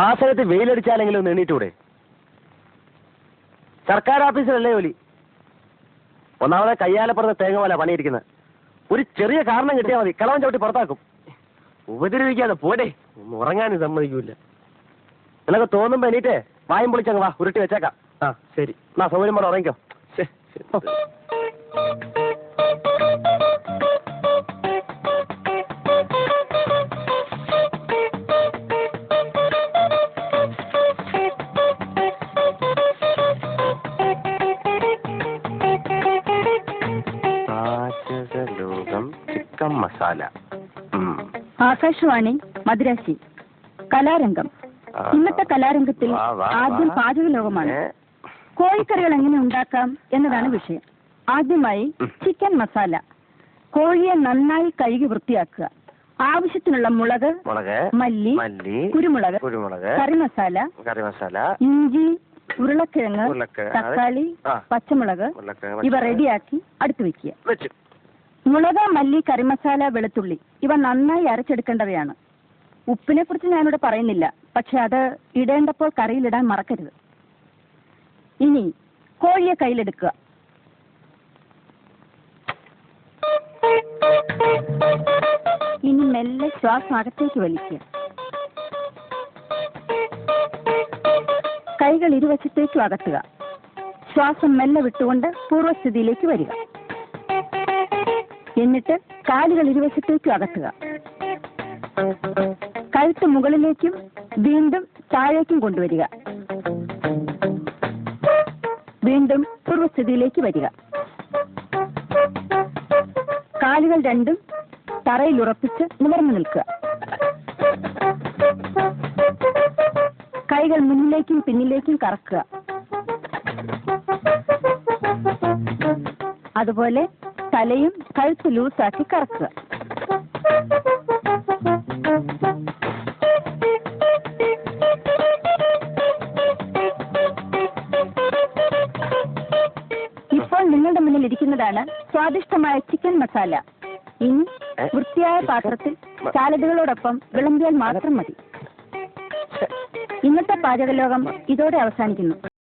ആ സ്ഥലത്ത് വെയിലടിച്ചാലെങ്കിലും ഒന്ന് എണീറ്റൂടെ? സർക്കാർ ഓഫീസിലല്ലേ ജോലി? ഒന്നാമതെ കയ്യാലപ്പുറത്ത് തേങ്ങ പോലെ പണിയിരിക്കുന്നത്. ഒരു ചെറിയ കാരണം കിട്ടിയാൽ മതി, കളവൻ ചവിട്ടി പുറത്താക്കും. ഉപദ്രവിക്കാതെ പോരെ, ഉറങ്ങാനും സമ്മതിക്കൂല. നിനക്ക് തോന്നുമ്പോ എണീറ്റേ വായും പൊളിച്ചങ്ങ് വാ, ഉരുട്ടി വെച്ചേക്കാം. ആ ശരി, എന്നാ സൗകര്യം പോലെ ഉറങ്ങിക്കോ. ശരി. ചിക്കൻ മസാല. ആകാശവാണി മദ്രാസി. കലാരംഗം. ഇന്നത്തെ കലാരംഗത്തിൽ ആദ്യം പാചകലോകമാണ്. കോഴിക്കറികൾ എങ്ങനെ ഉണ്ടാക്കാം എന്നതാണ് വിഷയം. ആദ്യമായി ചിക്കൻ മസാല. കോഴിയെ നന്നായി കഴുകി വൃത്തിയാക്കുക. ആവശ്യത്തിനുള്ള മുളക്, മല്ലി, കുരുമുളക്, കറിമസാല, ഇഞ്ചി, ഉരുളക്കിഴങ്ങ്, തക്കാളി, പച്ചമുളക് ഇവ റെഡിയാക്കി അടുത്ത് വെക്കുക. മുളക്, മല്ലി, കറിമസാല, വെളുത്തുള്ളി ഇവ നന്നായി അരച്ചെടുക്കേണ്ടവയാണ്. ഉപ്പിനെ കുറിച്ച് ഞാനിവിടെ പറയുന്നില്ല, പക്ഷെ അത് ഇടേണ്ടപ്പോൾ കറിയിലിടാൻ മറക്കരുത്. ഇനി കോഴിയെ കയ്യിലെടുക്കുക. ഇനി മെല്ലെ ശ്വാസം അകത്തേക്ക് വലിക്കുക. കൈകൾ ഇരുവശത്തേക്കും അകത്തുക. ശ്വാസം മെല്ലെ വിട്ടുകൊണ്ട് പൂർവ്വസ്ഥിതിയിലേക്ക് വരിക. എന്നിട്ട് കാലുകൾ ഇരുവശത്തേക്കും അകത്തുക. കഴുത്ത് മുകളിലേക്കും വീണ്ടും താഴേക്കും കൊണ്ടുവരിക. വീണ്ടും പൂർവ്വസ്ഥിതിയിലേക്ക് വരിക. കാലുകൾ രണ്ടും തറയിൽ ഉറപ്പിച്ച് നിവർന്നു നിൽക്കുക. കൈകൾ മുന്നിലേക്കും പിന്നിലേക്കും കറക്കുക. അതുപോലെ തലയും കഴുത്ത് ലൂസാക്കി കറക്കുക. ഇപ്പോൾ നിങ്ങളുടെ മുന്നിൽ ഇരിക്കുന്നതാണ് സ്വാദിഷ്ടമായ ചിക്കൻ മസാല. ഇനി വൃത്തിയായ പാത്രത്തിൽ സാലഡുകളോടൊപ്പം വിളമ്പിയാൽ മാത്രം മതി. ഇന്നത്തെ പാചകലോകം ഇതോടെ അവസാനിക്കുന്നു.